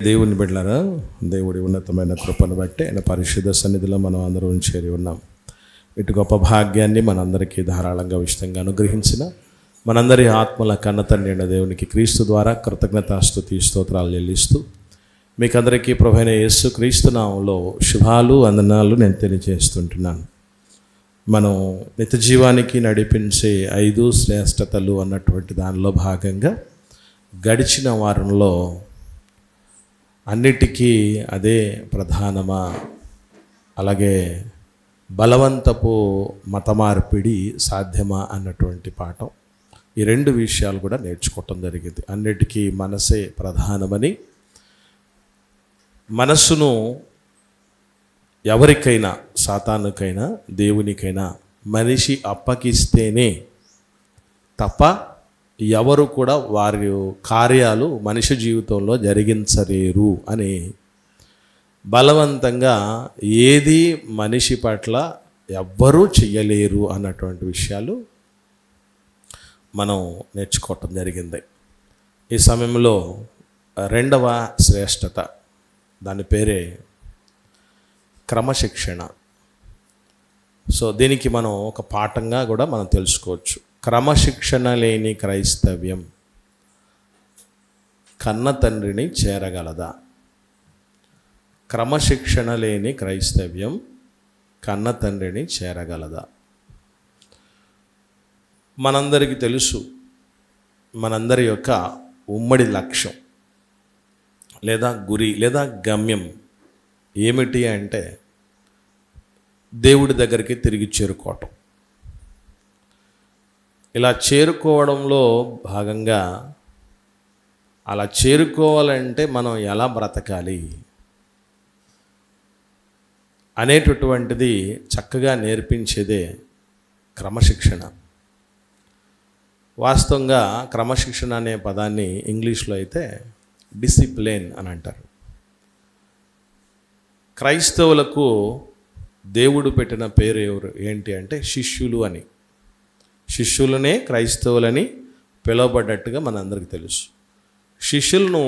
దేవుని బిడ్డలారా, దేవుడి ఉన్నతమైన కృపను బట్టి ఆయన పరిశుద్ధ సన్నిధిలో మనం అందరం చేరి ఉన్నాం. ఇటు గొప్ప భాగ్యాన్ని మనందరికీ ధారాళంగా ఉచితంగా అనుగ్రహించిన మనందరి ఆత్మల కన్నతండ్రి అయిన దేవునికి క్రీస్తు ద్వారా కృతజ్ఞతాస్తుతి స్తోత్రాలు చెల్లిస్తూ మీకందరికీ ప్రభువైన యేసు క్రీస్తు నామములో శుభాలు వందనాలు నేను తెలియజేస్తుంటున్నాను. మనం నిత్య జీవానికి నడిపించే 5 శ్రేష్టతలు అన్నటువంటి దానిలో భాగంగా గడిచిన వారంలో అన్నిటికీ అదే ప్రధానమా, అలాగే బలవంతపు మత మార్పిడి సాధ్యమా అన్నటువంటి పాఠం, ఈ 2 విషయాలు కూడా నేర్చుకోవటం జరిగింది. అన్నిటికీ మనసే ప్రధానమని, మనస్సును ఎవరికైనా, సాతానుకైనా దేవునికైనా మనిషి అప్పగిస్తేనే తప్ప ఎవరు కూడా వారి కార్యాలు మనిషి జీవితంలో జరిగించలేరు అని, బలవంతంగా ఏది మనిషి పట్ల ఎవ్వరూ చెయ్యలేరు అన్నటువంటి విషయాలు మనం నేర్చుకోవటం జరిగింది. ఈ సమయంలో 2వ శ్రేష్టత, దాని పేరే క్రమశిక్షణ. సో దీనికి మనం ఒక పాఠంగా కూడా మనం తెలుసుకోవచ్చు. క్రమశిక్షణ లేని క్రైస్తవ్యం కన్న తండ్రిని చేరగలదా? క్రమశిక్షణ లేని క్రైస్తవ్యం కన్న తండ్రిని చేరగలదా? మనందరికీ తెలుసు, మనందరి యొక్క ఉమ్మడి లక్ష్యం లేదా గురి లేదా గమ్యం ఏమిటి అంటే దేవుడి దగ్గరికి తిరిగి చేరుకోవటం. ఇలా చేరుకోవడంలో భాగంగా, అలా చేరుకోవాలంటే మనం ఎలా బ్రతకాలి అనేటటువంటిది చక్కగా నేర్పించేదే క్రమశిక్షణ. వాస్తవంగా క్రమశిక్షణ అనే పదాన్ని ఇంగ్లీష్లో అయితే డిసిప్లిన్ అని అంటారు. క్రైస్తవులకు దేవుడు పెట్టిన పేరు ఏంటి అంటే శిష్యులు అని. శిష్యులనే క్రైస్తవులని పిలువబడ్డట్టుగా మనందరికీ తెలుసు. శిష్యులను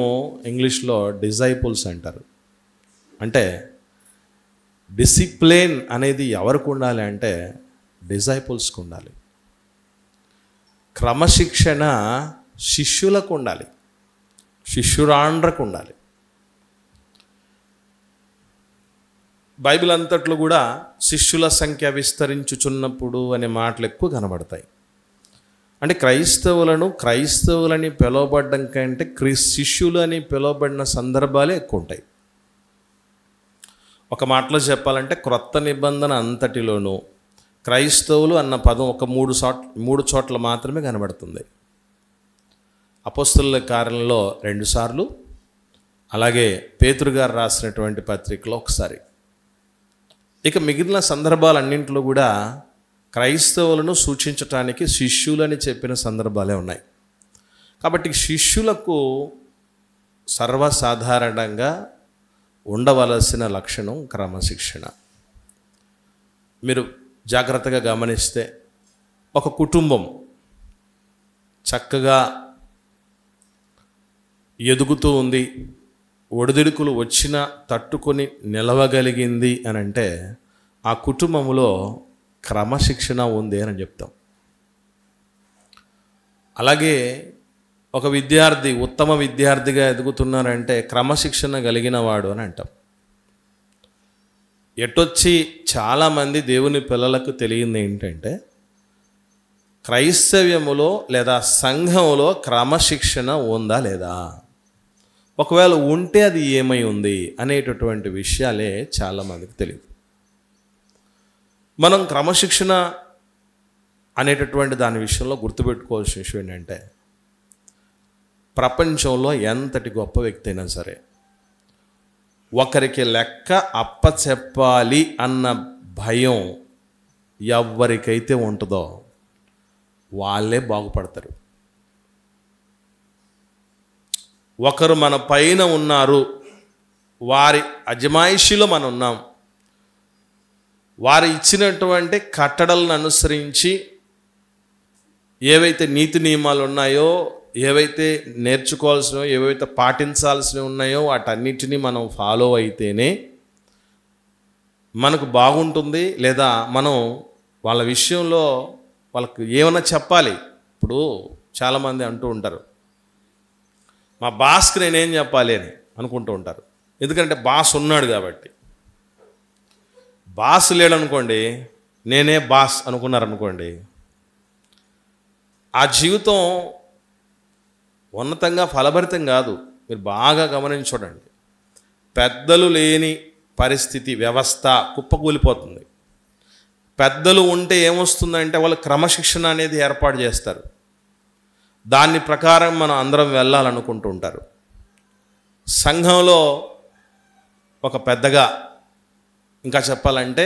ఇంగ్లీష్లో డిజైపుల్స్ అంటారు. అంటే డిసిప్లిన్ అనేది ఎవరికి ఉండాలి అంటే డిజైపుల్స్కి ఉండాలి. క్రమశిక్షణ శిష్యులకు ఉండాలి, శిష్యురాండ్రకు ఉండాలి. బైబిల్ అంతట్లో కూడా శిష్యుల సంఖ్య విస్తరించుచున్నప్పుడు అనే మాటలు ఎక్కువ కనబడతాయి. అంటే క్రైస్తవులని పిలువబడ్డం కంటే శిష్యులు అని పిలువబడిన సందర్భాలే ఎక్కువ ఉంటాయి. ఒక మాటలో చెప్పాలంటే క్రొత్త నిబంధన అంతటిలోనూ క్రైస్తవులు అన్న పదం ఒక 3 చోట్ల మాత్రమే కనబడుతుంది. అపోస్తలుల కార్యంలో 2 సార్లు, అలాగే పేతురు గారు రాసినటువంటి పత్రికలో ఒకసారి. ఇక మిగిలిన సందర్భాలన్నింటిలో కూడా క్రైస్తవులను సూచించటానికి శిష్యులని చెప్పిన సందర్భాలే ఉన్నాయి. కాబట్టి శిష్యులకు సర్వసాధారణంగా ఉండవలసిన లక్షణం క్రమశిక్షణ. మీరు జాగ్రత్తగా గమనిస్తే, ఒక కుటుంబం చక్కగా ఎదుగుతూ ఉంది, ఒడిదుడుకులు వచ్చినా తట్టుకొని నిలవగలిగింది అని అంటే ఆ కుటుంబంలో క్రమశిక్షణ ఉంది అని చెప్తాం. అలాగే ఒక విద్యార్థి ఉత్తమ విద్యార్థిగా ఎదుగుతున్నారంటే క్రమశిక్షణ కలిగిన వాడు అని అంటాం. ఎటొచ్చి చాలామంది దేవుని పిల్లలకు తెలియంది ఏంటంటే, క్రైస్తవ్యములో లేదా సంఘములో క్రమశిక్షణ ఉందా లేదా, ఒకవేళ ఉంటే అది ఏమై ఉంది అనేటటువంటి విషయాలే చాలామందికి తెలియదు. మనం క్రమశిక్షణ అనేటటువంటి దాని విషయంలో గుర్తుపెట్టుకోవాల్సిన విషయం ఏంటంటే, ప్రపంచంలో ఎంతటి గొప్ప వ్యక్తి అయినా సరే ఒకరికి లెక్క అప్పచెప్పాలి అన్న భయం ఎవరికైతే ఉంటుందో వాళ్ళే బాగుపడతారు. ఒకరు మన పైన ఉన్నారు, వారి అజమాయిషిలో మనం ఉన్నాం, వారు ఇచ్చినటువంటి కట్టడలను అనుసరించి ఏవైతే నీతి నియమాలు ఉన్నాయో ఏవైతే నేర్చుకోవాల్సినవో ఏవైతే పాటించాల్సినవి ఉన్నాయో వాటన్నిటినీ మనం ఫాలో అయితేనే మనకు బాగుంటుంది. లేదా మనం వాళ్ళ విషయంలో వాళ్ళకు ఏమన్నా చెప్పాలి. ఇప్పుడు చాలామంది అంటూ ఉంటారు, మా బాస్కి నేనేం చెప్పాలి అని అనుకుంటూ ఉంటారు. ఎందుకంటే బాస్ ఉన్నాడు కాబట్టి. బాస్ లేడనుకోండి, నేనే బాస్ అనుకున్నారనుకోండి, ఆ జీవితం ఉన్నతంగా ఫలభరితం కాదు. మీరు బాగా గమనించి చూడండి. పెద్దలు లేని పరిస్థితి, వ్యవస్థ కుప్పకూలిపోతుంది. పెద్దలు ఉంటే ఏమొస్తుందంటే వాళ్ళు క్రమశిక్షణ అనేది ఏర్పాటు చేస్తారు. దాని ప్రకారం మనం అందరం వెళ్ళాలనుకుంటూ ఉంటారు. సంఘంలో ఒక పెద్దగా, ఇంకా చెప్పాలంటే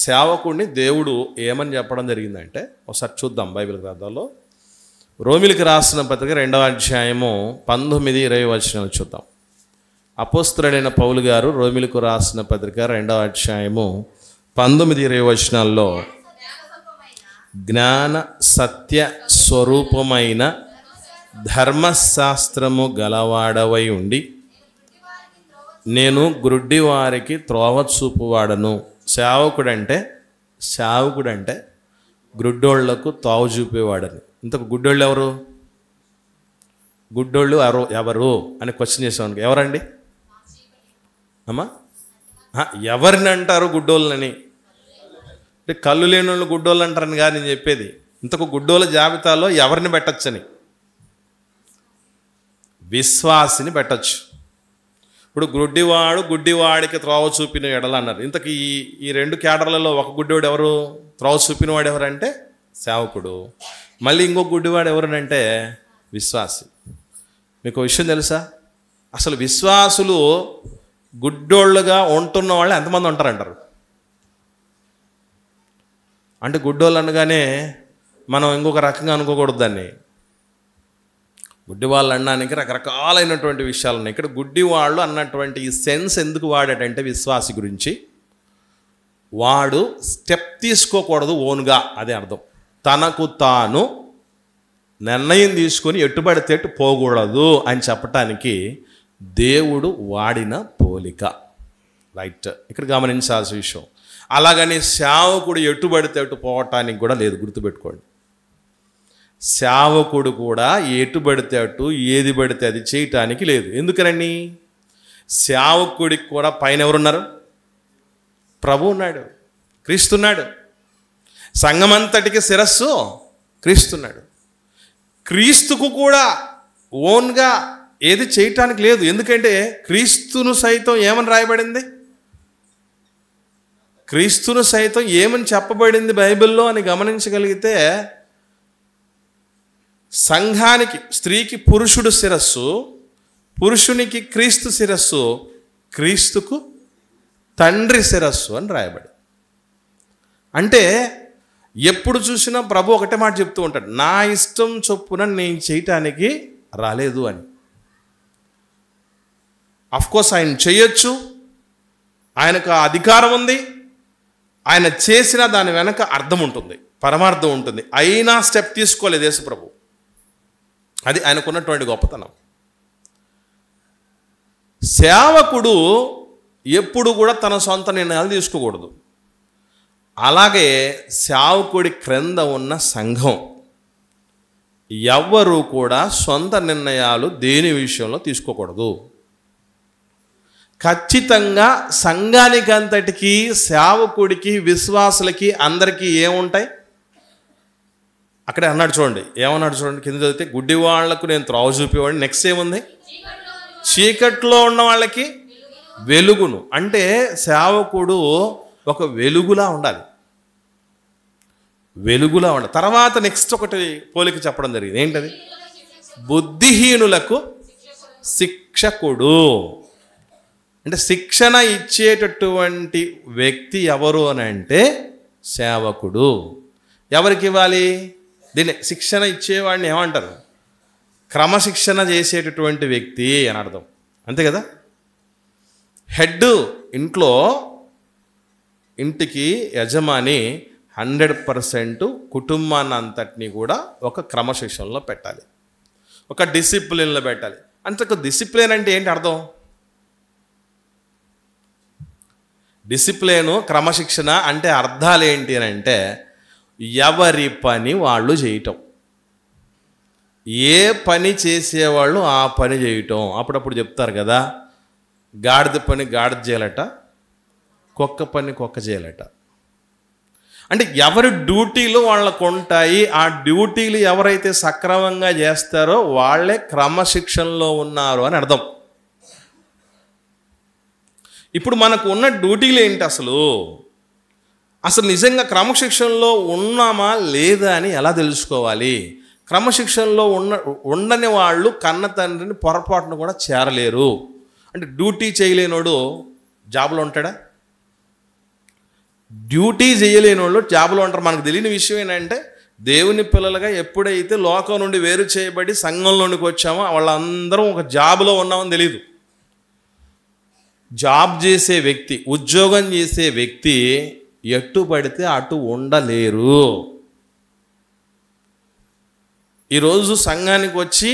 సేవకుడిని దేవుడు ఏమని చెప్పడం జరిగిందంటే, ఒకసారి చూద్దాం బైబిల్ గ్రంథంలో. రోమిలికి రాసిన పత్రిక 2వ అధ్యాయము 19-20 వచనాలు చూద్దాం. అపోస్తలుడైన పౌలు గారు రోమిలికి రాసిన పత్రిక 2వ అధ్యాయము 19-20 వచనాల్లో, జ్ఞాన సత్య స్వరూపమైన ధర్మశాస్త్రము గలవాడవై ఉండి నేను గ్రుడ్డి వారికి త్రోవ చూపువాడను. సేవకుడంటే గుడ్డోళ్లకు తావు చూపేవాడని. ఇంతకు గుడ్డోళ్ళు ఎవరు? గుడ్డోళ్ళు ఎవరు అని క్వశ్చన్ చేసాను. ఎవరండి అమ్మా? ఎవరిని అంటారు గుడ్డోళ్ళని? అంటే కళ్ళు లేని వాళ్ళు గుడ్డోళ్ళు అంటారని కాదు నేను చెప్పేది. ఇంతకు గుడ్డోళ్ళ జాబితాలో ఎవరిని పెట్టచ్చని? విశ్వాసిని పెట్టచ్చు. ఇప్పుడు గుడ్డివాడికి త్రోవ చూపిన ఎడల అన్నారు. ఇంతకు ఈ 2 కేడర్లలో ఒక గుడ్డివాడు ఎవరు? త్రోవ చూపినవాడు ఎవరంటే సేవకుడు. మళ్ళీ ఇంకొక గుడ్డివాడు ఎవరనంటే విశ్వాసి. మీకు విషయం తెలుసా? అసలు విశ్వాసులు గుడ్డోళ్ళుగా ఉంటున్న వాళ్ళు ఎంతమంది ఉంటారంటారు? అంటే గుడ్డోళ్ళు అనగానే మనం ఇంకొక రకంగా అనుకోకూడదు దాన్ని. గుడ్డివాళ్ళు అనడానికి రకరకాలైనటువంటి విషయాలు ఉన్నాయి. ఇక్కడ గుడ్డివాళ్ళు అన్నటువంటి ఈ సెన్స్ ఎందుకు వాడాడంటే విశ్వాసి గురించి, వాడు స్టెప్ తీసుకోకూడదు ఓన్గా, అదే అర్థం. తనకు తాను నిర్ణయం తీసుకొని ఎట్టుబడితే ఎట్టు పోకూడదు అని చెప్పటానికి దేవుడు వాడిన పోలిక. రైట్, ఇక్కడ గమనించాల్సిన విషయం. అలాగని సేవకుడు ఎట్టుబడితే ఎట్టు పోవటానికి కూడా లేదు, గుర్తుపెట్టుకోండి. సేవకుడు కూడా ఎటుబడితే అటు ఏది పడితే అది చేయటానికి లేదు. ఎందుకనండి? సేవకుడికి కూడా పైన ఎవరున్నారు? ప్రభు ఉన్నాడు, క్రీస్తున్నాడు. సంఘమంతటికి శిరస్సు క్రీస్తున్నాడు. క్రీస్తుకు కూడా ఓన్గా ఏది చేయటానికి లేదు. ఎందుకంటే క్రీస్తును సైతం ఏమని రాయబడింది? క్రీస్తును సైతం ఏమని చెప్పబడింది బైబిల్లో అని గమనించగలిగితే, సంఘానికి స్త్రీకి పురుషుడు శిరస్సు, పురుషునికి క్రీస్తు శిరస్సు, క్రీస్తుకు తండ్రి శిరస్సు అని రాయబడి. అంటే ఎప్పుడు చూసినా ప్రభు ఒకటే మాట చెప్తూ ఉంటాడు, నా ఇష్టం చొప్పున నేను చేయటానికి రాలేదు అని. అఫ్కోర్స్ ఆయన చేయొచ్చు, ఆయనకు అధికారం ఉంది, ఆయన చేసిన దాని వెనక అర్థం ఉంటుంది, పరమార్థం ఉంటుంది. అయినా స్టెప్ తీసుకోలేదు యేసు ప్రభు. అది ఆయనకున్నటువంటి గొప్పతనం. సేవకుడు ఎప్పుడు కూడా తన సొంత నిర్ణయాలు తీసుకోకూడదు. అలాగే సేవకుడి క్రింద ఉన్న సంఘం ఎవ్వరూ కూడా సొంత నిర్ణయాలు దేని విషయంలో తీసుకోకూడదు. ఖచ్చితంగా సంఘానికి అంతటికి, సేవకుడికి, విశ్వాసులకి అందరికీ ఏముంటాయి? అక్కడే అన్నాడు చూడండి, ఏమన్నాడు చూడండి, కింద చదివితే గుడ్డి వాళ్లకు నేను త్రోవ చూపేవాడిని. నెక్స్ట్ ఏముంది? చీకట్లో ఉన్న వాళ్ళకి వెలుగును. అంటే సేవకుడు ఒక వెలుగులా ఉండాలి, వెలుగులా ఉండాలి. తర్వాత నెక్స్ట్ ఒకటి పోలిక చెప్పడం జరిగింది. ఏంటది? బుద్ధిహీనులకు శిక్షకుడు. అంటే శిక్షణ ఇచ్చేటటువంటి వ్యక్తి ఎవరు అని అంటే సేవకుడు. ఎవరికి ఇవ్వాలి? దీన్ని శిక్షణ ఇచ్చేవాడిని ఏమంటారు? క్రమశిక్షణ చేసేటటువంటి వ్యక్తి అని అర్థం, అంతే కదా. హెడ్, ఇంటికి యజమాని 100% కుటుంబాన్ని అంతటినీ కూడా ఒక క్రమశిక్షణలో పెట్టాలి. ఒక డిసిప్లిన్లో పెట్టాలి. అంటే ఒక డిసిప్లిన్ అంటే ఏంటి అర్థం? డిసిప్లిన్, క్రమశిక్షణ అంటే అర్థాలు ఏంటి అని అంటే ఎవరి పని వాళ్ళు చేయటం, ఏ పని చేసేవాళ్ళు ఆ పని చేయటం. అప్పుడప్పుడు చెప్తారు కదా, గాడిద పని గాడిద చేయాలట, కుక్క పని కుక్క చేయాలట. అంటే ఎవరి డ్యూటీలు వాళ్ళకు ఉంటాయి. ఆ డ్యూటీలు ఎవరైతే సక్రమంగా చేస్తారో వాళ్ళే క్రమశిక్షణలో ఉన్నారు అని అర్థం. ఇప్పుడు మనకు ఉన్న డ్యూటీలు ఏంటి? అసలు నిజంగా క్రమశిక్షణలో ఉన్నామా లేదా అని ఎలా తెలుసుకోవాలి? క్రమశిక్షణలో ఉండని వాళ్ళు కన్న తండ్రిని పొరపాటును కూడా చేరలేరు. అంటే డ్యూటీ చేయలేనోడు జాబ్లో ఉంటాడా? డ్యూటీ చేయలేని వాళ్ళు జాబ్లో ఉంటారు. మనకు తెలియని విషయం ఏంటంటే దేవుని పిల్లలుగా ఎప్పుడైతే లోకం నుండి వేరు చేయబడి సంఘంలోనికి వచ్చామో వాళ్ళందరం ఒక జాబ్లో ఉన్నామని తెలియదు. జాబ్ చేసే వ్యక్తి, ఉద్యోగం చేసే వ్యక్తి ఎటు పడితే అటు ఉండలేరు. ఈరోజు సంఘానికి వచ్చి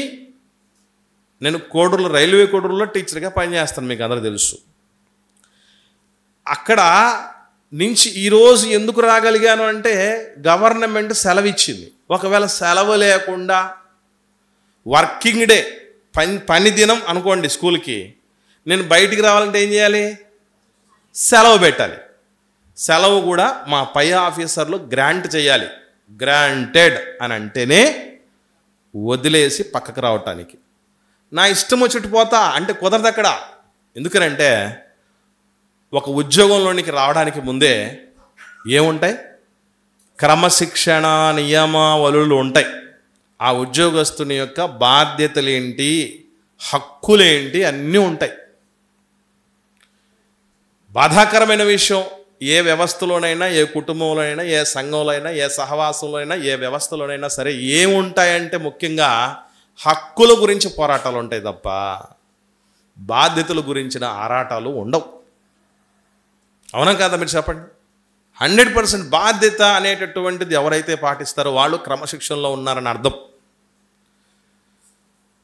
నేను కోడూరులో, రైల్వే కోడూరులో టీచర్గా పనిచేస్తాను, మీకు అందరూ తెలుసు. అక్కడ నుంచి ఈరోజు ఎందుకు రాగలిగాను అంటే గవర్నమెంట్ సెలవు ఇచ్చింది. ఒకవేళ సెలవు లేకుండా వర్కింగ్ డే, పని దినం అనుకోండి స్కూల్కి, నేను బయటికి రావాలంటే ఏం చేయాలి? సెలవు పెట్టాలి. సెలవు కూడా మా పై ఆఫీసర్లు గ్రాంట్ చేయాలి. గ్రాంటెడ్ అని అంటేనే వదిలేసి పక్కకు రావటానికి. నా ఇష్టం వచ్చి పోతా అంటే కుదరదు అక్కడ. ఎందుకనంటే ఒక ఉద్యోగంలోనికి రావడానికి ముందే ఏముంటాయి? క్రమశిక్షణ నియమావళులు ఉంటాయి. ఆ ఉద్యోగస్తుని యొక్క బాధ్యతలు ఏంటి, హక్కులేంటి అన్నీ ఉంటాయి. బాధాకరమైన విషయం, ఏ వ్యవస్థలోనైనా, ఏ కుటుంబంలోనైనా, ఏ సంఘంలో అయినా, ఏ సహవాసంలో అయినా, ఏ వ్యవస్థలోనైనా సరే ఏముంటాయంటే ముఖ్యంగా హక్కుల గురించి పోరాటాలు ఉంటాయి తప్ప బాధ్యతల గురించిన ఆరాటాలు ఉండవు. అవునా కాదా? మీరు చెప్పండి. 100% బాధ్యత అనేటటువంటిది ఎవరైతే పాటిస్తారో వాళ్ళు క్రమశిక్షణలో ఉన్నారని అర్థం.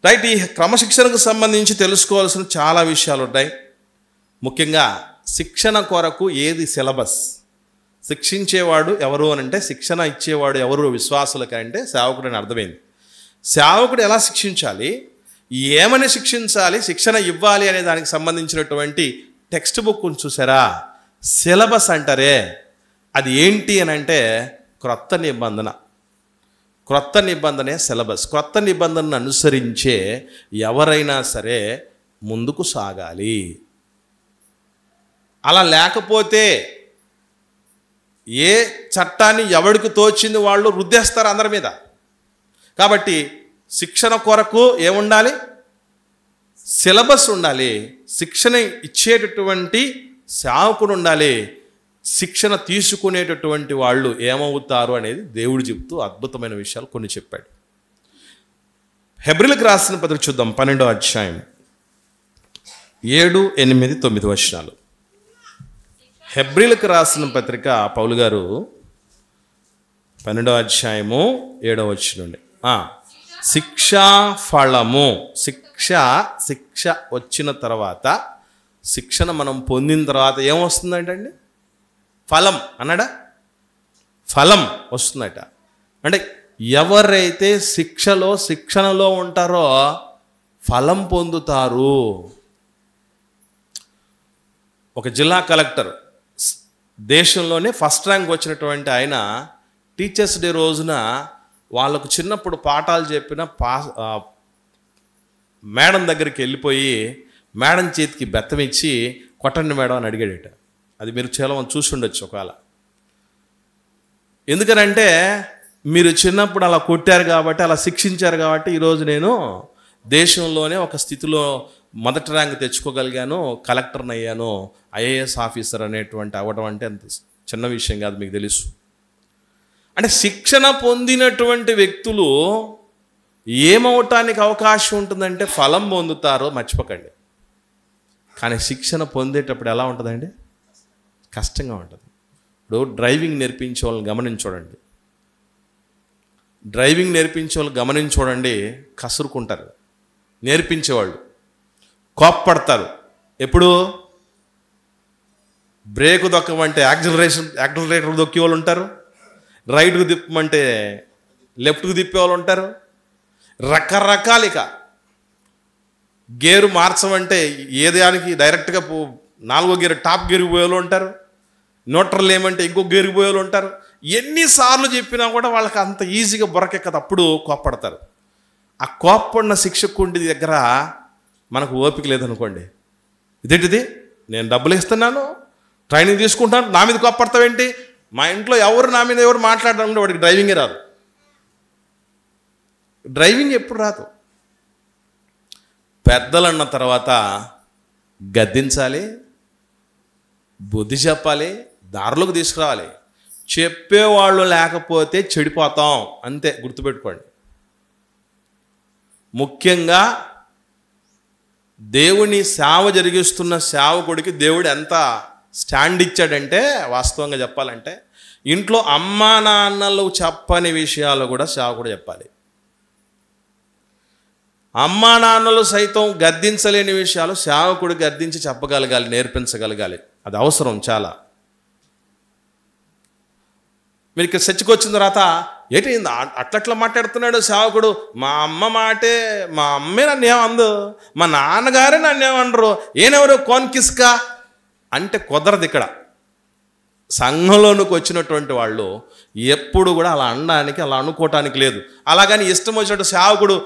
రైట్. ఈ క్రమశిక్షణకు సంబంధించి తెలుసుకోవాల్సిన చాలా విషయాలు ఉంటాయి. ముఖ్యంగా శిక్షణ కొరకు ఏది సిలబస్, శిక్షించేవాడు ఎవరు అని అంటే, శిక్షణ ఇచ్చేవాడు ఎవరు విశ్వాసులకంటే సేవకుడు అని అర్థమైంది. సేవకుడు ఎలా శిక్షించాలి, ఏమని శిక్షించాలి, శిక్షణ ఇవ్వాలి అనే దానికి సంబంధించినటువంటి టెక్స్ట్ బుక్ చూసారా, సిలబస్ అంటారే, అది ఏంటి అని అంటే క్రొత్త నిబంధన. క్రొత్త నిబంధనే సిలబస్. క్రొత్త నిబంధనను అనుసరించే ఎవరైనా సరే ముందుకు సాగాలి. అలా లేకపోతే ఏ చట్టాన్ని ఎవడికి తోచింది వాళ్ళు రుద్దేస్తారు అందరి మీద. కాబట్టి శిక్షణ కొరకు ఏముండాలి? సిలబస్ ఉండాలి. శిక్షణ ఇచ్చేటటువంటి సేవకుడు ఉండాలి. శిక్షణ తీసుకునేటటువంటి వాళ్ళు ఏమవుతారు అనేది దేవుడు చెప్తూ అద్భుతమైన విషయాలు కొన్ని చెప్పాడు. హెబ్రీలకు రాసిన పత్రిక చూద్దాం, 12వ అధ్యాయం 7, 8, 9 వచనాలు. హెబ్రీలకు రాసిన పత్రిక పౌలు గారు 12వ అధ్యాయము 7వ వచనం నుండి శిక్షా ఫలము, శిక్ష వచ్చిన తర్వాత, శిక్షణ మనం పొందిన తర్వాత ఏమొస్తుందంటండి? ఫలం అన్నాడా? ఫలం వస్తుందట. అంటే ఎవరైతే శిక్షణలో ఉంటారో ఫలం పొందుతారు. ఒక జిల్లా కలెక్టర్, దేశంలోనే ఫస్ట్ ర్యాంక్ వచ్చినటువంటి ఆయన టీచర్స్ డే రోజున వాళ్ళకు చిన్నప్పుడు పాఠాలు చెప్పిన మేడం దగ్గరికి వెళ్ళిపోయి మేడం చేతికి బెత్తం ఇచ్చి కొట్టండి మేడం అని అడిగాడట. అది మీరు చాలా చూసి ఉండొచ్చు ఒకవేళ. ఎందుకనంటే మీరు చిన్నప్పుడు అలా కొట్టారు కాబట్టి, అలా శిక్షించారు కాబట్టి ఈరోజు నేను దేశంలోనే ఒక స్థితిలో మొదటి ర్యాంక్ తెచ్చుకోగలిగాను, కలెక్టర్ని అయ్యాను, ఐఏఎస్ ఆఫీసర్ అనేటువంటి అవ్వడం అంటే అంత చిన్న విషయం కాదు, మీకు తెలుసు. అంటే శిక్షణ పొందినటువంటి వ్యక్తులు ఏమవటానికి అవకాశం ఉంటుందంటే ఫలం పొందుతారో మర్చిపోకండి. కానీ శిక్షణ పొందేటప్పుడు ఎలా ఉంటుందండి? కష్టంగా ఉంటుంది. ఇప్పుడు డ్రైవింగ్ నేర్పించే వాళ్ళని గమనించి చూడండి. డ్రైవింగ్ నేర్పించే వాళ్ళు గమనించి చూడండి, కసురుకుంటారు. నేర్పించేవాళ్ళు కోప్పడతారు. ఎప్పుడు బ్రేకు దొక్కమంటే యాక్సిలరేటర్ దొక్కే వాళ్ళు ఉంటారు, రైట్కు తిప్పమంటే లెఫ్ట్కు తిప్పే వాళ్ళు ఉంటారు. రకరకాలిక గేరు మార్చమంటే ఏదానికి డైరెక్ట్గా 4వ గేరు టాప్ గేరుకు పోయేవాళ్ళు ఉంటారు, న్యూట్రల్ ఏమంటే ఇంకో గేరుకు పోయేవాళ్ళు ఉంటారు. ఎన్నిసార్లు చెప్పినా కూడా వాళ్ళకి అంత ఈజీగా బొరకెక్కదు. అప్పుడు కోప్పడతారు. ఆ కోప్పడిన శిక్షకుండి దగ్గర మనకు ఓపిక లేదనుకోండి, ఇదేంటిది, నేను డబ్బులు ఇస్తున్నాను, ట్రైనింగ్ తీసుకుంటాను, నా మీద కోప్పడతావేంటి? మా ఇంట్లో నా మీద ఎవరు మాట్లాడడం వాడికి డ్రైవింగే రాదు. డ్రైవింగ్ ఎప్పుడు రాదు. పెద్దలు అన్న తర్వాత గద్దించాలి, బుద్ధి చెప్పాలి, దారిలోకి తీసుకురావాలి. చెప్పేవాళ్ళు లేకపోతే చెడిపోతాం, అంతే, గుర్తుపెట్టుకోండి. ముఖ్యంగా దేవుని సేవ జరిగిస్తున్న సేవకుడికి దేవుడు ఎంత స్టాండ్ ఇచ్చాడంటే, వాస్తవంగా చెప్పాలంటే ఇంట్లో అమ్మా నాన్నలు చెప్పని విషయాలు కూడా సేవకుడు చెప్పాలి. అమ్మా నాన్నలు సైతం గద్దించలేని విషయాలు సేవకుడు గద్దించి చెప్పగలగాలి, నేర్పించగలగాలి. అది అవసరం చాలా. మీరు ఇక్కడ చర్చకు వచ్చిన తర్వాత ఏంటి అట్లట్లా మాట్లాడుతున్నాడు సేవకుడు, మా అమ్మ మాటే, మా అమ్మే నన్ను ఏమందు, మా నాన్నగారే నన్ను ఏమనరు, ఏనెవరు కోన్కిస్కా అంటే కుదరదు. ఇక్కడ సంఘంలోనికి వచ్చినటువంటి వాళ్ళు ఎప్పుడు కూడా అలా అనడానికి, అలా అనుకోవటానికి లేదు. అలాగని ఇష్టం వచ్చినట్టు సేవకుడు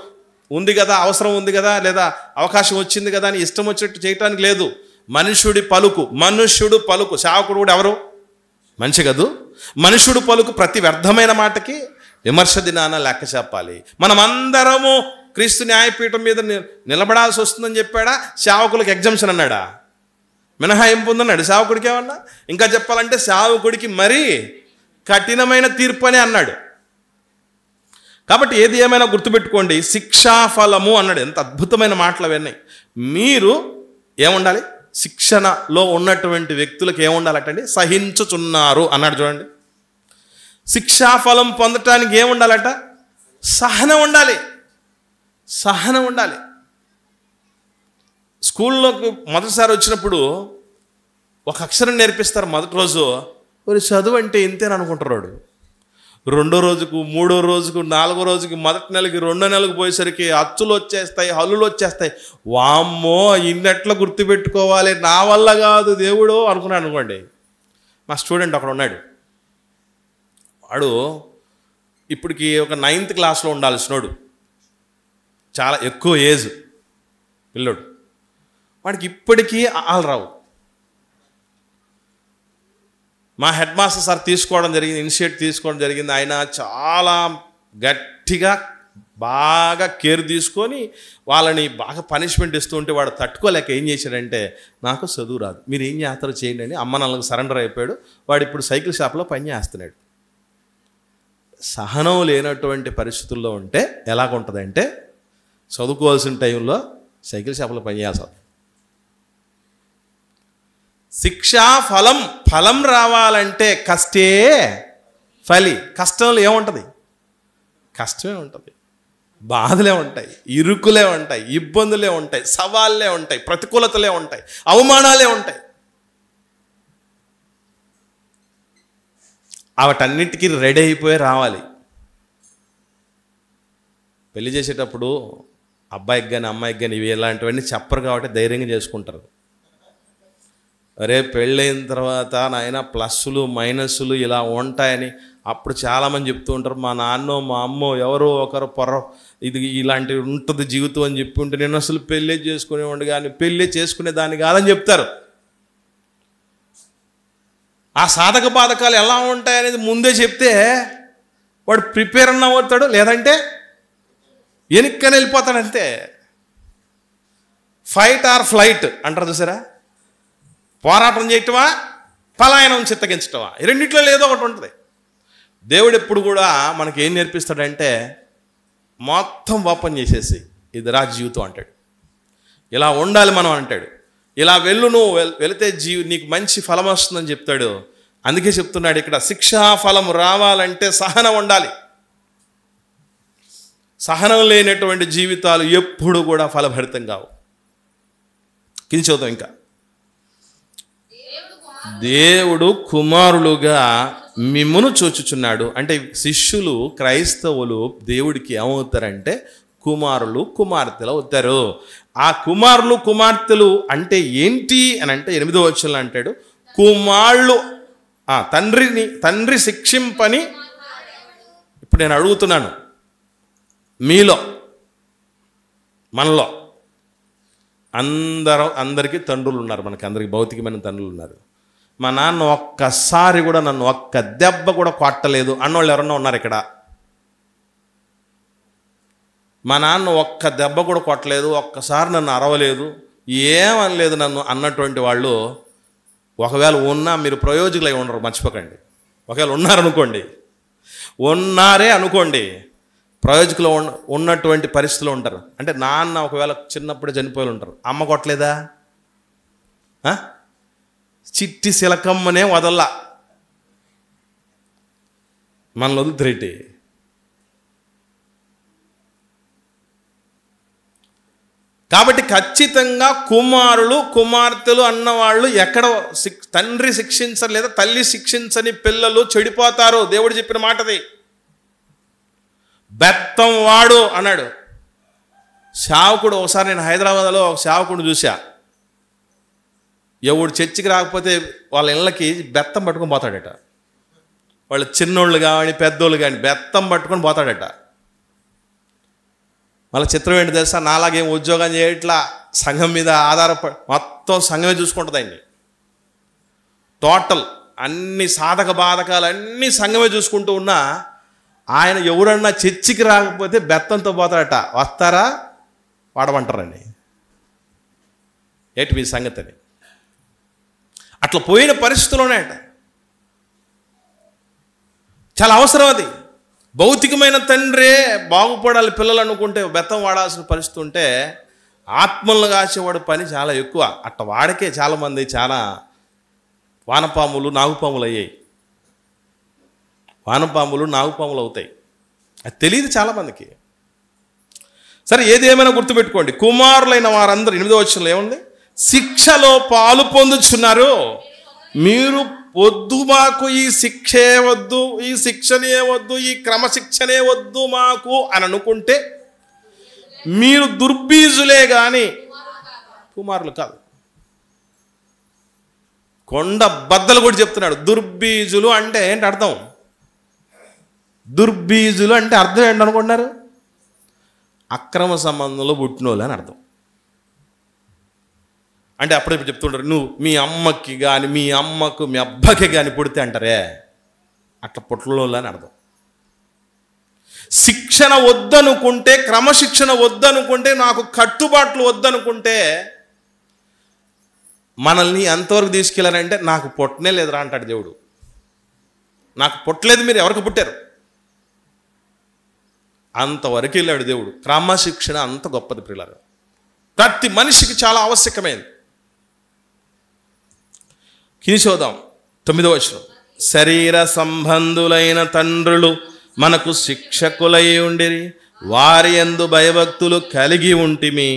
ఉంది కదా, అవసరం ఉంది కదా, లేదా అవకాశం వచ్చింది కదా అని ఇష్టం వచ్చినట్టు చేయటానికి లేదు. మనుష్యుడు పలుకు సేవకుడు కూడా ఎవరు మంచి కదూ. మనుష్యుడు పలుకు ప్రతి వ్యర్థమైన మాటకి విమర్శ దినాన లెక్క చెప్పాలి. మనమందరము క్రీస్తు న్యాయపీఠం మీద నిలబడాల్సి వస్తుందని చెప్పాడా? సేవకులకు ఎగ్జామ్షన్ అన్నాడా? మినహాయింపు ఉందన్నాడు సేవకుడికి ఏమన్నా? ఇంకా చెప్పాలంటే సేవకుడికి మరీ కఠినమైన తీర్పు అని అన్నాడు. కాబట్టి ఏది ఏమైనా గుర్తుపెట్టుకోండి, శిక్షాఫలము అన్నాడు. ఎంత అద్భుతమైన మాటలు అవన్నీ. మీరు ఏముండాలి? శిక్షణలో ఉన్నటువంటి వ్యక్తులకు ఏముండాలటండి? సహించుచున్నారు అన్నాడు. చూడండి, శిక్షాఫలం పొందటానికి ఏముండాలట? సహనం ఉండాలి. సహనం ఉండాలి. స్కూల్లోకి మొదటిసారి వచ్చినప్పుడు ఒక అక్షరం నేర్పిస్తారు. మొదటి రోజు మరి చదువు అంటే ఇంతేని అనుకుంటారు వాడు. 2వ రోజుకు, 3వ రోజుకు, 4వ రోజుకి, మొదటి నెలకి, 2వ నెలకు పోయేసరికి అచ్చులు వచ్చేస్తాయి, హల్లులు వచ్చేస్తాయి. వామ్మో, ఇన్నెట్లా గుర్తుపెట్టుకోవాలి, నా వల్ల కాదు దేవుడు అనుకున్నాడు అనుకోండి. మా స్టూడెంట్ అక్కడ ఉన్నాడు. వాడు ఇప్పటికి ఒక 9th క్లాస్లో ఉండాల్సినోడు, చాలా ఎక్కువ ఏజ్ పిల్లోడు. వాడికి ఇప్పటికీ ఆలు రావు. మా హెడ్ మాస్టర్ సార్ ఇనిషియేట్ తీసుకోవడం జరిగింది. ఆయన చాలా గట్టిగా బాగా కేర్ తీసుకొని వాళ్ళని బాగా పనిష్మెంట్ ఇస్తూ ఉంటే వాడు తట్టుకోలేక ఏం చేశాడంటే, నాకు చదువు రాదు, మీరు ఏం చేస్తారో చేయండి అని అమ్మ నాన్నలకు సరెండర్ అయిపోయాడు. వాడు ఇప్పుడు సైకిల్ షాప్లో పని చేస్తున్నాడు. సహనం లేనటువంటి పరిస్థితుల్లో ఉంటే ఎలాగుంటుందంటే, చదువుకోవాల్సిన టైంలో సైకిల్ షాప్లో పని చేయాల్సి. శిక్షా ఫలం రావాలంటే కష్టే ఫలి. కష్టంలో ఏముంటుంది? కష్టమే ఉంటుంది, బాధలే ఉంటాయి, ఇరుకులే ఉంటాయి, ఇబ్బందులే ఉంటాయి, సవాళ్ళే ఉంటాయి, ప్రతికూలతలే ఉంటాయి, అవమానాలే ఉంటాయి. వాటన్నిటికీ రెడీ అయిపోయి రావాలి. పెళ్లి చేసేటప్పుడు అబ్బాయికి కానీ అమ్మాయికి కానీ ఇవి ఇలాంటివన్నీ చెప్పరు కాబట్టి ధైర్యంగా చేసుకుంటారు. అరే పెళ్ళైన తర్వాత నాయన ప్లస్సులు మైనస్సులు ఇలా ఉంటాయని అప్పుడు చాలామంది చెప్తూ ఉంటారు. మా నాన్నో మా అమ్మో ఎవరో ఒకరు ఇది ఇలాంటివి ఉంటుంది జీవితం అని చెప్పి ఉంటే నేను అసలు పెళ్ళే చేసుకునేవాడు కానీ పెళ్ళే చేసుకునేదాన్ని కాదని చెప్తారు. ఆ సాధక బాధకాలు ఎలా ఉంటాయనేది ముందే చెప్తే వాడు ప్రిపేర్ అన్న అవుతాడు, లేదంటే వెనక్కని వెళ్ళిపోతాడు అంతే. ఫైట్ ఆర్ ఫ్లైట్ అంటారు చూసారా? పోరాటం చేయటమా, పలాయనం చిత్తగించటమా, ఈ రెండిట్లో ఏదో ఒకటి ఉంటుంది. దేవుడు ఎప్పుడు కూడా మనకి ఏం నేర్పిస్తాడంటే, మొత్తం ఓపెన్ చేసేసి ఇది రా జీవితం అంటాడు. ఇలా ఉండాలి మనం అంటాడు. ఇలా నువ్వు వెళితే నీకు మంచి ఫలం వస్తుందని చెప్తాడు. అందుకే చెప్తున్నాడు ఇక్కడ, శిక్షా ఫలం రావాలంటే సహనం ఉండాలి. సహనం లేనటువంటి జీవితాలు ఎప్పుడు కూడా ఫలభరితం కావు. కింది చదువుతాం ఇంకా. దేవుడు కుమారులుగా మిమ్మును చూచుచున్నాడు. అంటే శిష్యులు, క్రైస్తవులు దేవుడికి ఏమవుతారంటే కుమారులు, కుమార్తెలు అవుతారు. ఆ కుమారులు, కుమార్తెలు అంటే ఏంటి అని అంటే 8వ వచనంలో అంటాడు, కుమారులు తండ్రి శిక్షింపని. ఇప్పుడు నేను అడుగుతున్నాను, మీలో, మనలో అందరికీ తండ్రులు ఉన్నారు. మనకి అందరికీ భౌతికమైన తండ్రులు ఉన్నారు. మా నాన్న ఒక్కసారి కూడా నన్ను ఒక్క దెబ్బ కూడా కొట్టలేదు అన్నోళ్ళు ఎవరన్నా ఉన్నారు ఇక్కడ? మా నాన్న ఒక్క దెబ్బ కూడా కొట్టలేదు, ఒక్కసారి నన్ను అరవలేదు, ఏమనలేదు నన్ను అన్నటువంటి వాళ్ళు ఒకవేళ ఉన్నా మీరు ప్రయోజకులై ఉండరు, మర్చిపోకండి. ఒకవేళ ఉన్నారనుకోండి, ఉన్నారే అనుకోండి, ప్రయోజకులు ఉన్నటువంటి పరిస్థితులు ఉంటారు. అంటే నాన్న ఒకవేళ చిన్నప్పుడే చనిపోయి ఉంటారు. అమ్మ కొట్టలేదా? చిట్టి శిలకమ్మనే వదల్లా, మనల్ని వదులుతురేటి. కాబట్టి ఖచ్చితంగా కుమారులు, కుమార్తెలు అన్నవాళ్ళు ఎక్కడ తండ్రి శిక్షించరు లేదా తల్లి శిక్షించని పిల్లలు చెడిపోతారు. దేవుడు చెప్పిన మాటది. బెత్తం వాడు అన్నాడు సేవకుడు. ఒకసారి నేను హైదరాబాద్లో ఒక సేవకుడు చూసా. ఎవడు చర్చికి రాకపోతే వాళ్ళ ఇళ్ళకి బెత్తం పట్టుకొని పోతాడట. వాళ్ళు చిన్నోళ్ళు కానీ పెద్దోళ్ళు కానీ బెత్తం పట్టుకొని పోతాడట. మళ్ళీ చిత్రం ఏంటి తెలుసా? నాలాగేం ఉద్యోగం చేయట్లా, సంఘం మీద ఆధారపడి మొత్తం సంఘమే చూసుకుంటుంది ఆయన్ని. టోటల్ అన్ని సాధక బాధకాలు అన్నీ సంఘమే చూసుకుంటూ ఉన్నా ఆయన ఎవరన్నా చర్చికి రాకపోతే బెత్తంతో పోతాడట. వస్తారా వాడమంటారని. ఏంటి మీ సంగతిని? అట్లా పోయిన పరిస్థితుల్లోనే అట. చాలా అవసరం అది. భౌతికమైన తండ్రే బాగుపడాలి పిల్లలు అనుకుంటే బెత్తం వాడాల్సిన పరిస్థితి ఉంటే ఆత్మలను కాసేవాడు పని చాలా ఎక్కువ. అట్ట వాడకే చాలామంది చాలా వానపాములు, నాగుపాములు అయ్యాయి. వానపాములు, నాగుపాములు అవుతాయి. అది తెలియదు చాలామందికి. సరే, ఏది ఏమైనా గుర్తుపెట్టుకోండి, కుమారులైన వారందరూ 8వ వచనంలో ఏముంది? శిక్షలో పాలు పొందుచున్నారు. మీరు వద్దు, మాకు ఈ శిక్షే వద్దు, ఈ శిక్షనే వద్దు, ఈ క్రమశిక్షణే వద్దు మాకు అని అనుకుంటే మీరు దుర్బీజులే కానీ కుమారులు కాదు. కొండ బద్దలు కూడా చెప్తున్నాడు. దుర్బీజులు అంటే ఏంటి అర్థం? దుర్బీజులు అంటే అర్థం ఏంటి అనుకుంటున్నారు? అక్రమ సంబంధంలో పుట్టినోళ్ళు అని అర్థం. అంటే అప్పుడప్పుడు చెప్తుంటారు, నువ్వు మీ అమ్మకి కానీ మీ అమ్మకు మీ అబ్బకి కానీ పుడితే అంటారే, అట్లా పుట్టలోళ్ళు అని అర్థం. శిక్షణ వద్దనుకుంటే, క్రమశిక్షణ వద్దనుకుంటే, నాకు కట్టుబాట్లు వద్దనుకుంటే మనల్ని ఎంతవరకు తీసుకెళ్ళారంటే నాకు పుట్టనే లేదురా అంటాడు దేవుడు. నాకు పుట్టలేదు, మీరు ఎవరికి పుట్టారు? అంతవరకు వెళ్ళాడు దేవుడు. క్రమశిక్షణ అంత గొప్పది ప్రియులారా. ప్రతి మనిషికి చాలా ఆవశ్యకమైనది. కింది చూద్దాం 9వ వచనం. శరీర సంబంధులైన తండ్రులు మనకు శిక్షకులై ఉండిరి, వారి యందు భయభక్తులు కలిగి ఉంటిమి.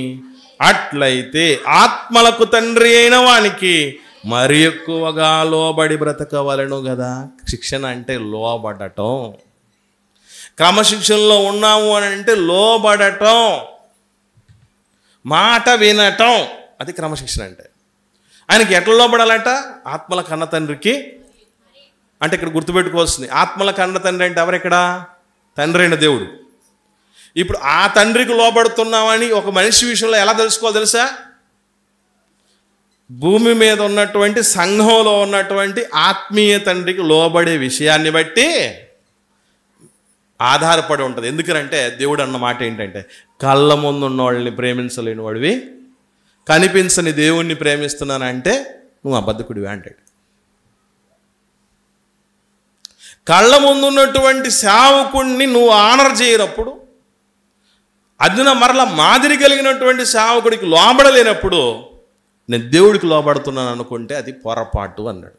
అట్లయితే ఆత్మలకు తండ్రి అయిన వానికి మరి ఎక్కువగా లోబడి బ్రతకవలెను కదా. శిక్షణ అంటే లోబడటం. క్రమశిక్షణలో ఉన్నాము అని అంటే లోబడటం, మాట వినటం, అది క్రమశిక్షణ అంటే. ఆయనకి ఎట్లా లోబడాలంట? ఆత్మల కన్న తండ్రికి. అంటే ఇక్కడ గుర్తుపెట్టుకోవాల్సింది, ఆత్మల కన్న తండ్రి అంటే ఎవరెక్కడ? తండ్రి అయిన దేవుడు. ఇప్పుడు ఆ తండ్రికి లోబడుతున్నామని ఒక మనిషి విషయంలో ఎలా తెలుసుకోవాలి తెలుసా? భూమి మీద ఉన్నటువంటి సంఘంలో ఉన్నటువంటి ఆత్మీయ తండ్రికి లోబడే విషయాన్ని బట్టి ఆధారపడి ఉంటుంది. ఎందుకంటే దేవుడు అన్న మాట ఏంటంటే, కళ్ళ ముందు ఉన్న వాళ్ళని ప్రేమించలేని వాడివి, కనిపించని దేవుణ్ణి ప్రేమిస్తున్నానంటే నువ్వు అబద్ధకుడివి అంటాడు. కళ్ళ ముందున్నటువంటి సేవకుడిని నువ్వు ఆనర్ చేయనప్పుడు, అదిన మరలా మాదిరి కలిగినటువంటి సేవకుడికి లోబడలేనప్పుడు నేను దేవుడికి లోబడుతున్నాను అనుకుంటే అది పొరపాటు అన్నాడు.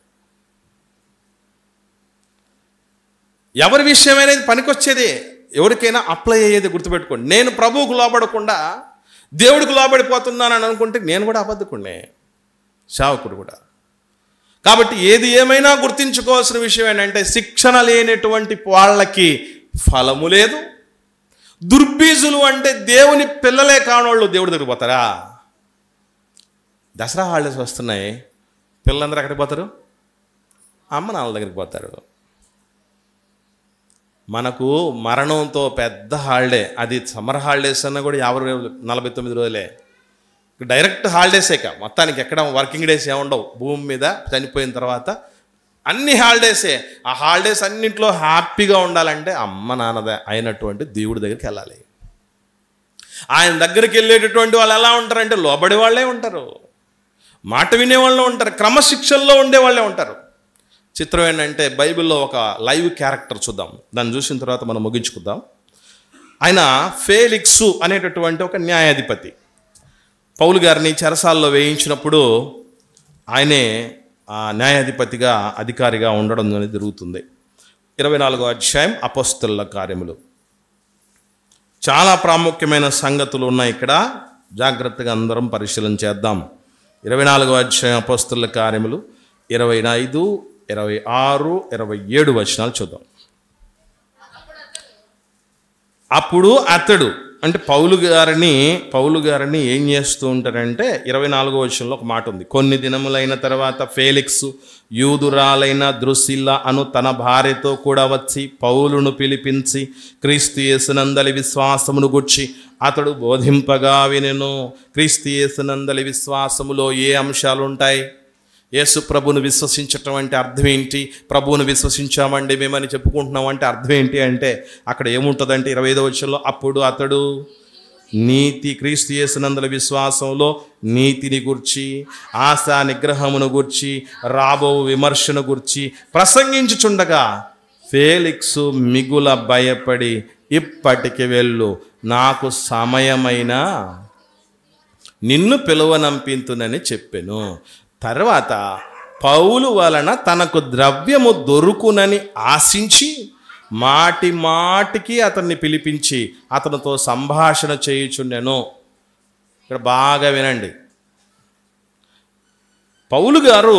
ఎవరి విషయమైనది పనికొచ్చేది. ఎవరికైనా అప్లై అయ్యేది గుర్తుపెట్టుకోండి. నేను ప్రభువుకు లోబడకుండా దేవుడికి లోబడిపోతున్నానని అనుకుంటే నేను కూడా అబద్ధకుడినే, సేవకుడు కూడా. కాబట్టి ఏది ఏమైనా గుర్తించుకోవాల్సిన విషయం ఏంటంటే, శిక్షణ లేనటువంటి వాళ్ళకి ఫలము లేదు. దుర్బీజులు అంటే దేవుని పిల్లలే కానోళ్ళు దేవుడి దగ్గరికి పోతారా? దసరా హాలిడేస్ వస్తున్నాయి, పిల్లలందరూ ఎక్కడికి పోతారు? అమ్మ నాన్నల దగ్గరికి పోతారు. మనకు మరణంతో పెద్ద హాలిడే, అది సమ్మర్ హాలిడేస్ అన్నా కూడా 50 రోజులు 49 రోజులే. డైరెక్ట్ హాలిడేసే కా, మొత్తానికి ఎక్కడ వర్కింగ్ డేస్ ఏముండవు భూమి మీద చనిపోయిన తర్వాత. అన్ని హాలిడేసే. ఆ హాలిడేస్ అన్నింటిలో హ్యాపీగా ఉండాలంటే అమ్మ నాన్నదే అయినటువంటి దేవుడి దగ్గరికి వెళ్ళాలి. ఆయన దగ్గరికి వెళ్ళేటటువంటి వాళ్ళు ఎలా ఉంటారంటే లోబడి వాళ్ళే ఉంటారు, మాట వినేవాళ్ళే ఉంటారు, క్రమశిక్షణలో ఉండేవాళ్ళే ఉంటారు. చిత్రం ఏంటంటే, బైబిల్లో ఒక లైవ్ క్యారెక్టర్ చూద్దాం, దాన్ని చూసిన తర్వాత మనం ముగించుకుందాం. ఆయన ఫేలిక్సు అనేటటువంటి ఒక న్యాయాధిపతి. పౌలు గారిని చెరసాల్లో వేయించినప్పుడు ఆయనే ఆ న్యాయాధిపతిగా అధికారిగా ఉండడం అనేది జరుగుతుంది. 24వ అధ్యాయం అపోస్తలుల కార్యములు. చాలా ప్రాముఖ్యమైన సంగతులు ఉన్నాయి ఇక్కడ, జాగ్రత్తగా అందరం పరిశీలన చేద్దాం. 24వ అధ్యాయం అపోస్తలుల కార్యములు 25, 26, 27 వచనాలు చూద్దాం. అప్పుడు అతడు అంటే పౌలు గారిని ఏం చేస్తూ ఉంటారంటే 24వ వచనంలో ఒక మాట ఉంది. కొన్ని దినములైన తర్వాత ఫేలిక్స్ యూదురాలైన ద్రుసిల్ల అను తన భార్యతో కూడా వచ్చి పౌలును పిలిపించి క్రీస్తు యేసునందలి విశ్వాసమును గూర్చి అతడు బోధింపగా వినెను. క్రీస్తు యేసునందలి విశ్వాసములో ఏ అంశాలు ఉంటాయి? యేసు ప్రభువును విశ్వసించటం అంటే అర్థం ఏంటి? ప్రభువును విశ్వసించామండి మేమని చెప్పుకుంటున్నాం అంటే అర్థం ఏంటి అంటే అక్కడ ఏముంటుందంటే 25వ వచనంలో అప్పుడు అతడు నీతి, క్రీస్తు యేసునందల విశ్వాసంలో నీతిని గుర్చి, ఆశా నిగ్రహమును గుర్చి, రాబో విమర్శను గుర్చి ప్రసంగించుచుండగా ఫేలిక్సు మిగుల భయపడి ఇప్పటికి వెళ్ళు, నాకు సమయమైన నిన్ను పిలువనంపింతునని చెప్పెను. తర్వాత పౌలు వలన తనకు ద్రవ్యము దొరుకునని ఆశించి మాటి మాటికి అతన్ని పిలిపించి అతనితో సంభాషణ చేయుచుండెను. ఇక్కడ బాగా వినండి. పౌలు గారు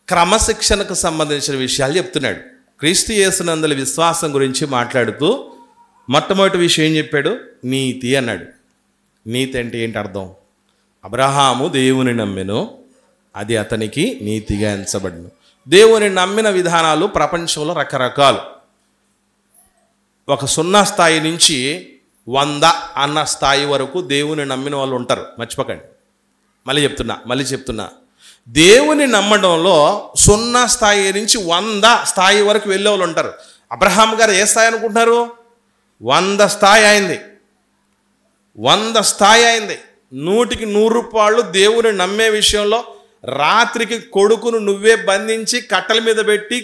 క్రమశిక్షణకు సంబంధించిన విషయాలు చెప్తున్నాడు. క్రీస్తు యేసునందలి విశ్వాసం గురించి మాట్లాడుతూ మొట్టమొదటి విషయం ఏం చెప్పాడు? నీతి అన్నాడు. నీతి అంటే ఏంటి అర్థం? అబ్రహాము దేవుని నమ్మెను, అది అతనికి నీతిగా ఎంచబడును. దేవుని నమ్మిన విధానాలు ప్రపంచంలో రకరకాలు. ఒక 0 స్థాయి నుంచి 100 అన్న స్థాయి వరకు దేవుని నమ్మిన వాళ్ళు ఉంటారు, మర్చిపోకండి. మళ్ళీ చెప్తున్నా దేవుని నమ్మడంలో 0 స్థాయి నుంచి 100 స్థాయి వరకు వెళ్ళే వాళ్ళు ఉంటారు. అబ్రహాం గారు ఏ స్థాయి అనుకుంటున్నారు? 100 స్థాయి అయింది. 100 స్థాయి అయింది. 100కి 100 రూపాయలు దేవుని నమ్మే విషయంలో. రాత్రికి కొడుకును నువ్వే బంధించి కట్టెల మీద పెట్టి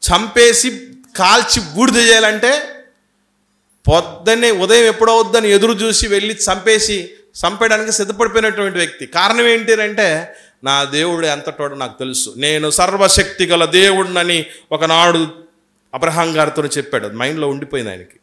చంపేసి కాల్చి బూడిద చేయాలంటే పొద్దున్నే ఉదయం ఎప్పుడవుద్దని ఎదురు చూసి వెళ్ళి చంపేయడానికి సిద్ధపడిపోయినటువంటి వ్యక్తి. కారణం ఏంటి అంటే, నా దేవుడు ఎంతటోడో నాకు తెలుసు, నేను సర్వశక్తి గల దేవుడినని ఒకనాడు అబ్రహాం గారితో చెప్పాడు. అది మైండ్లో ఉండిపోయింది ఆయనకి.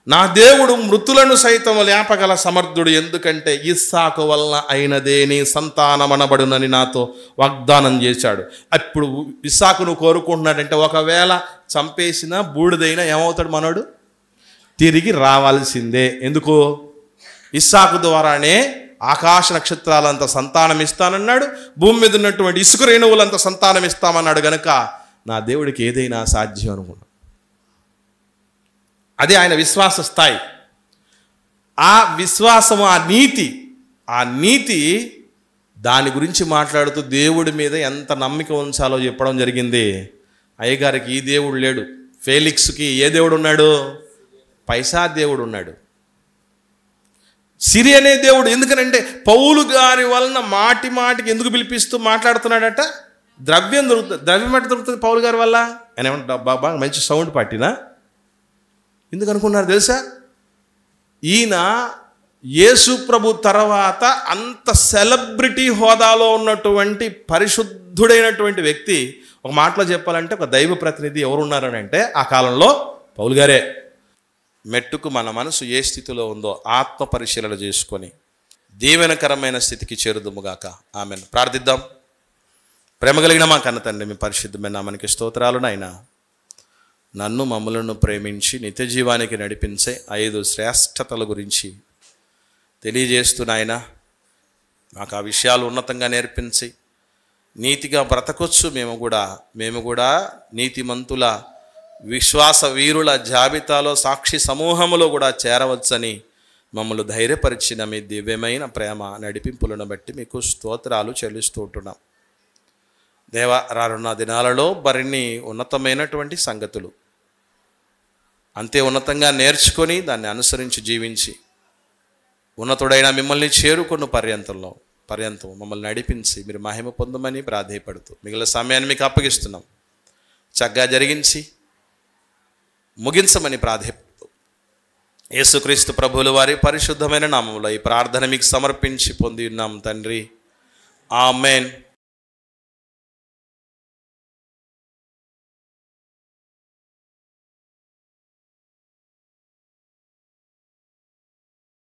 నా దేవుడు మృతులను సైతం లేపగల సమర్థుడు, ఎందుకంటే ఇస్సాకు వలన అయినదే నీ సంతానమనబడునని నాతో వాగ్దానం చేశాడు. అప్పుడు ఇస్సాకును కోరుకుంటున్నాడంటే ఒకవేళ చంపేసిన బూడిదైనా ఏమవుతాడు? మనోడు తిరిగి రావాల్సిందే. ఎందుకు? ఇస్సాకు ద్వారానే ఆకాశ నక్షత్రాలంత సంతానం ఇస్తానన్నాడు, భూమి మీద ఉన్నటువంటి ఇసుక రేణువులంత సంతానం ఇస్తామన్నాడు. గనుక నా దేవుడికి ఏదైనా సాధ్యం అనుకున్నాడు. అదే ఆయన విశ్వాస స్థాయి. ఆ విశ్వాసము, ఆ నీతి దాని గురించి మాట్లాడుతూ దేవుడి మీద ఎంత నమ్మిక ఉంచాలో చెప్పడం జరిగింది. అయ్యగారికి ఈ దేవుడు లేడు, ఫేలిక్స్కి ఏ దేవుడు ఉన్నాడు? పైసా దేవుడు ఉన్నాడు, సిరి అనే దేవుడు. ఎందుకనంటే పౌలు గారి వలన మాటికి ఎందుకు పిలిపిస్తూ మాట్లాడుతున్నాడట? ద్రవ్యం దొరుకుతుంది. ద్రవ్యం ఎట్లా దొరుకుతుంది పౌలు గారి వల్ల? ఆయన ఏమంటా బాగా మంచి సౌండ్ పట్టినా ఎందుకు అనుకున్నారు తెలుసా? ఈయన యేసు ప్రభు తర్వాత అంత సెలబ్రిటీ హోదాలో ఉన్నటువంటి పరిశుద్ధుడైనటువంటి వ్యక్తి. ఒక మాటలో చెప్పాలంటే ఒక దైవ ప్రతినిధి ఎవరు ఉన్నారని అంటే ఆ కాలంలో పౌలు గారే. మెట్టుకు మన మనసు ఏ స్థితిలో ఉందో ఆత్మ పరిశీలన చేసుకొని దీవెనకరమైన స్థితికి చేరుదుముగాక. ఆమెను ప్రార్థిద్దాం. ప్రేమ కలిగిన మా కన్న తండ్రి, మీ పరిశుద్ధమైన నామానికి స్తోత్రాలు నాయనా. నన్ను మమ్మలను ప్రేమించి నిత్య జీవానికి నడిపించే 5 శ్రేష్టతల గురించి తెలియజేస్తూ నాయనా మాకు ఆ విషయాలు ఉన్నతంగా నేర్పించి నీతిగా బ్రతకొచ్చు మేము కూడా నీతిమంతుల విశ్వాస వీరుల జాబితాలో సాక్షి సమూహములో కూడా చేరవచ్చని మమ్మల్ని ధైర్యపరిచిన మీ దివ్యమైన ప్రేమ నడిపింపులను బట్టి మీకు స్తోత్రాలు చెల్లిస్తూ ఉంటున్నాం. దేవ, రానున్న దినాలలో మరిన్ని ఉన్నతమైనటువంటి సంగతులు అంతే ఉన్నతంగా నేర్చుకొని దాన్ని అనుసరించి జీవించి ఉన్నతుడైన మిమ్మల్ని చేరుకున్న పర్యంతం మమ్మల్ని నడిపించి మీరు మహిమ పొందమని ప్రాధేయపడుతూ మిగిలిన సమయాన్ని మీకు అప్పగిస్తున్నాం. చక్కగా జరిగించి ముగించమని ప్రాధేయపడుతూ యేసుక్రీస్తు ప్రభువుల వారి పరిశుద్ధమైన నామములో ఈ ప్రార్థన మీకు సమర్పించి పొంది ఉన్నాం తండ్రి. ఆమేన్.